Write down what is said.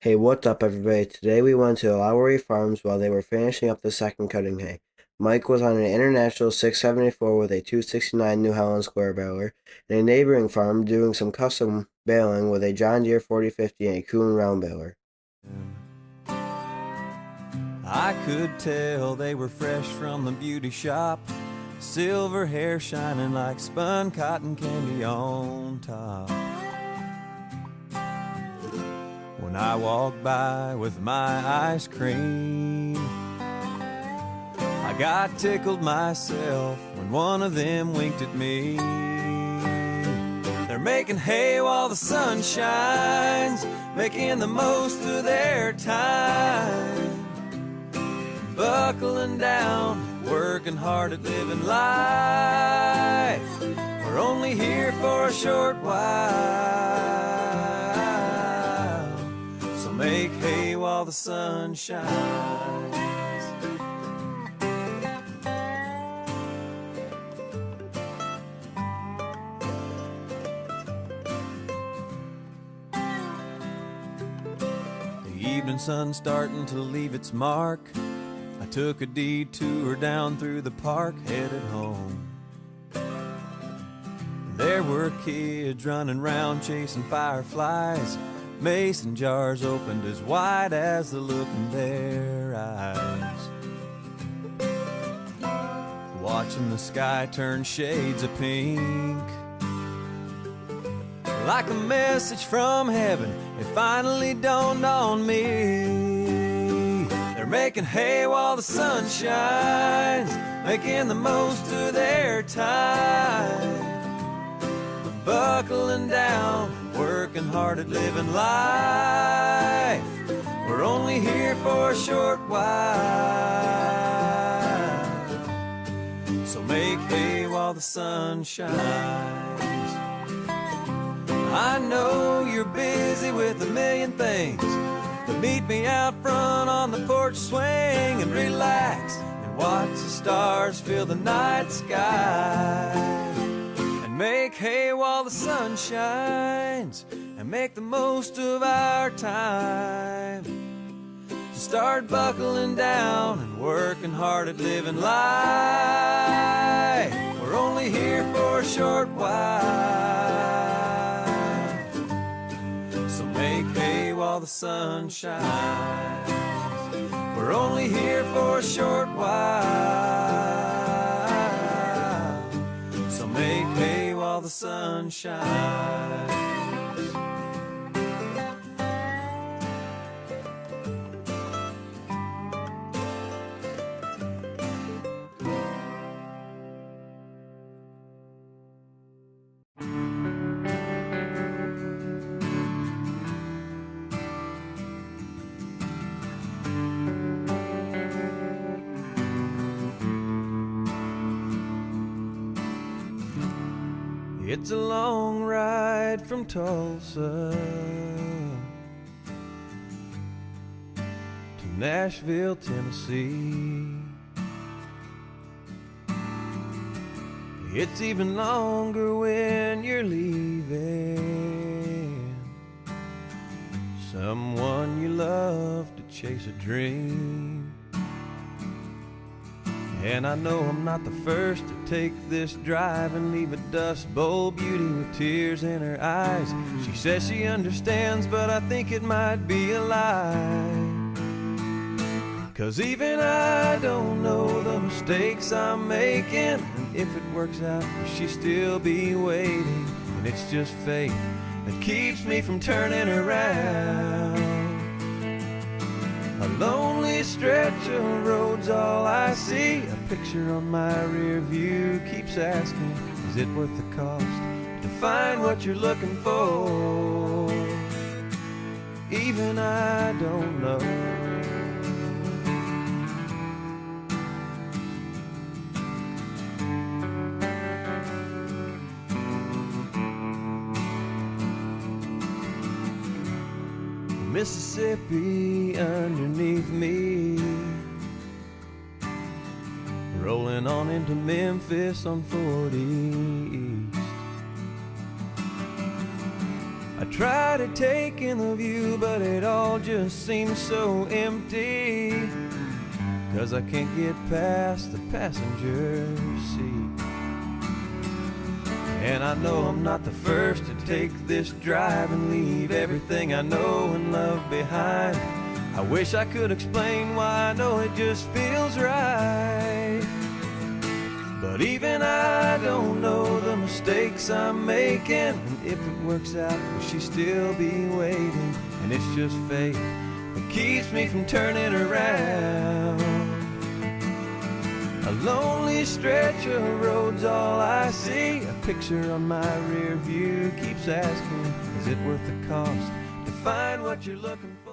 Hey, what's up, everybody? Today we went to the Lowery Farms while they were finishing up the second cutting hay. Mike was on an International 674 with a 269 New Holland square baler, and a neighboring farm doing some custom baling with a John Deere 4050 and a Kuhn round baler. I could tell they were fresh from the beauty shop, silver hair shining like spun cotton candy on top. When I walked by with my ice cream, I got tickled myself when one of them winked at me. They're making hay while the sun shines, making the most of their time, buckling down, working hard at living life. We're only here for a short while, so make hay while the sun shines. The evening sun's starting to leave its mark. I took a detour down through the park, headed home. There were kids running around chasing fireflies, mason jars opened as wide as the look in their eyes. Watching the sky turn shades of pink, like a message from heaven, it finally dawned on me. They're making hay while the sun shines, making the most of their time, buckling down, working hard at living life. We're only here for a short while, so make hay while the sun shines. I know you're busy with a million things, but meet me out front on the porch swing and relax and watch the stars fill the night sky, and make hay while the sun shines, and make the most of our time. So start buckling down and working hard at living life. We're only here for a short while, so make hay while the sun shines. We're only here for a short while, so make hay while the sun shines. It's a long ride from Tulsa to Nashville, Tennessee. It's even longer when you're leaving someone you love to chase a dream. And I know I'm not the first to take this drive and leave a Dust Bowl beauty with tears in her eyes. She says she understands, but I think it might be a lie. 'Cause even I don't know the mistakes I'm making, and if it works out, she'll still be waiting. And it's just faith that keeps me from turning around. A lonely stretch of road's all I see. A picture on my rear view keeps asking, is it worth the cost to find what you're looking for? Even I don't know. Mississippi underneath me, rolling on into Memphis on 40 East. I try to take in the view, but it all just seems so empty, 'cause I can't get past the passenger seat. And I know I'm not the first to take this drive and leave everything I know and love behind. I wish I could explain why, I know it just feels right. But even I don't know the mistakes I'm making, and if it works out, will she still be waiting? And it's just fate that keeps me from turning around. A lonely stretch of road's all I see. A picture on my rear view keeps asking, is it worth the cost to find what you're looking for?